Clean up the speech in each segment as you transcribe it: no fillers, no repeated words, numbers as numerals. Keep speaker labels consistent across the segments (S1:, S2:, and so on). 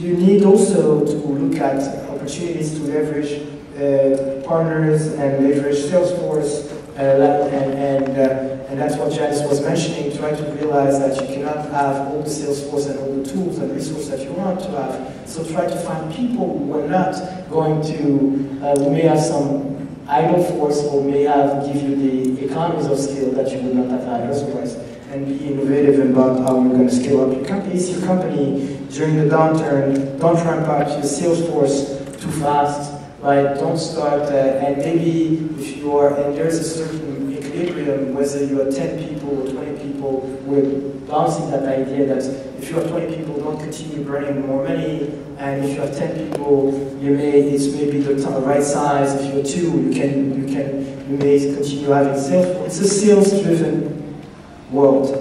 S1: You need also to look at opportunities to leverage partners and leverage Salesforce, and that's what Janice was mentioning, trying to realize that you cannot have all the Salesforce and all the tools and resources that you want to have. So try to find people who are not going to, who may have some idle force or may have give you the economies of scale that you would not have had otherwise, and be innovative about how you're going to scale up your company. Your company during the downturn. Don't ramp up your Salesforce too fast. Right? Don't start, and maybe if you are, and there's a certain equilibrium, whether you are 10 people or 20 people, we're bouncing that idea that if you have 20 people, don't continue burning more money, and if you have 10 people, it's maybe the right size. If you're 2, you may continue having sales. It's a sales-driven world.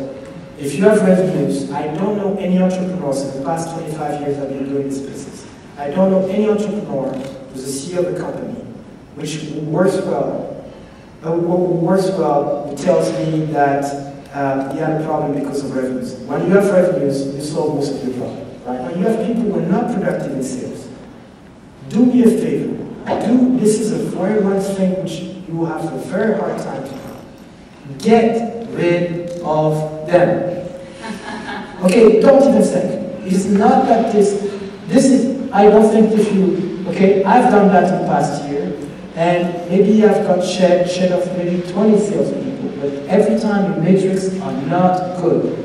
S1: If you have revenues, I don't know any entrepreneurs in the past 25 years I've been doing this business. I don't know any entrepreneur who's the CEO of a company, which works well, who tells me that he had a problem because of revenues. When you have revenues, you solve most of your problem. Right? When you have people who are not productive in sales, do me a favor. This is a very one thing which you will have a very hard time to do. Get rid of them. Okay, don't even think. It's not that this is, I don't think if you, okay, I've done that in the past year, and maybe I've got shed of maybe 20 salespeople, but every time your metrics are not good.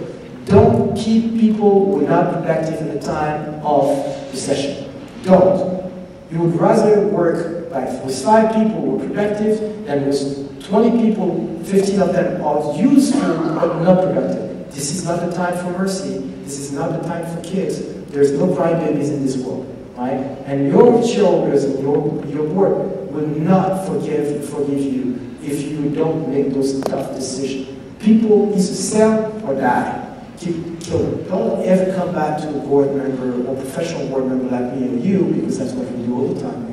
S1: Don't keep people who are not productive in the time of recession. Don't. You would rather work with 5 people who are productive than with 20 people, 15 of them are useful but not productive. This is not the time for mercy. This is not the time for kids. There's no crying babies in this world. Right? And your shareholders and your board will not forgive you if you don't make those tough decisions. People either sell or die. Kill them. Don't ever come back to a board member or professional board member like me or you, because that's what we do all the time.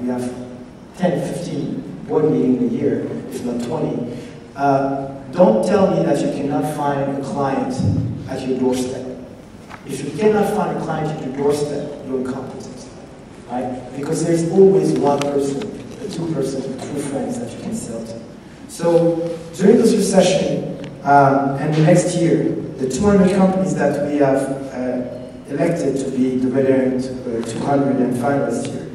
S1: We have 10, 15 board meetings a year, if not 20. Don't tell me that you cannot find a client at your doorstep. If you cannot find a client at your doorstep, you're incompetent, right? Because there's always one person, or 2 persons, or 2 friends that you can sell to. So during this recession and the next year, the 200 companies that we have elected to be the Red 205 last year,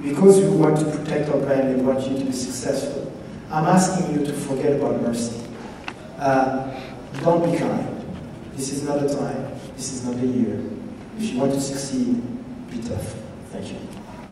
S1: because we want to protect our brand and want you to be successful, I'm asking you to forget about mercy. Don't be kind. This is not the time. This is not the year. If you want to succeed, be tough. Thank you.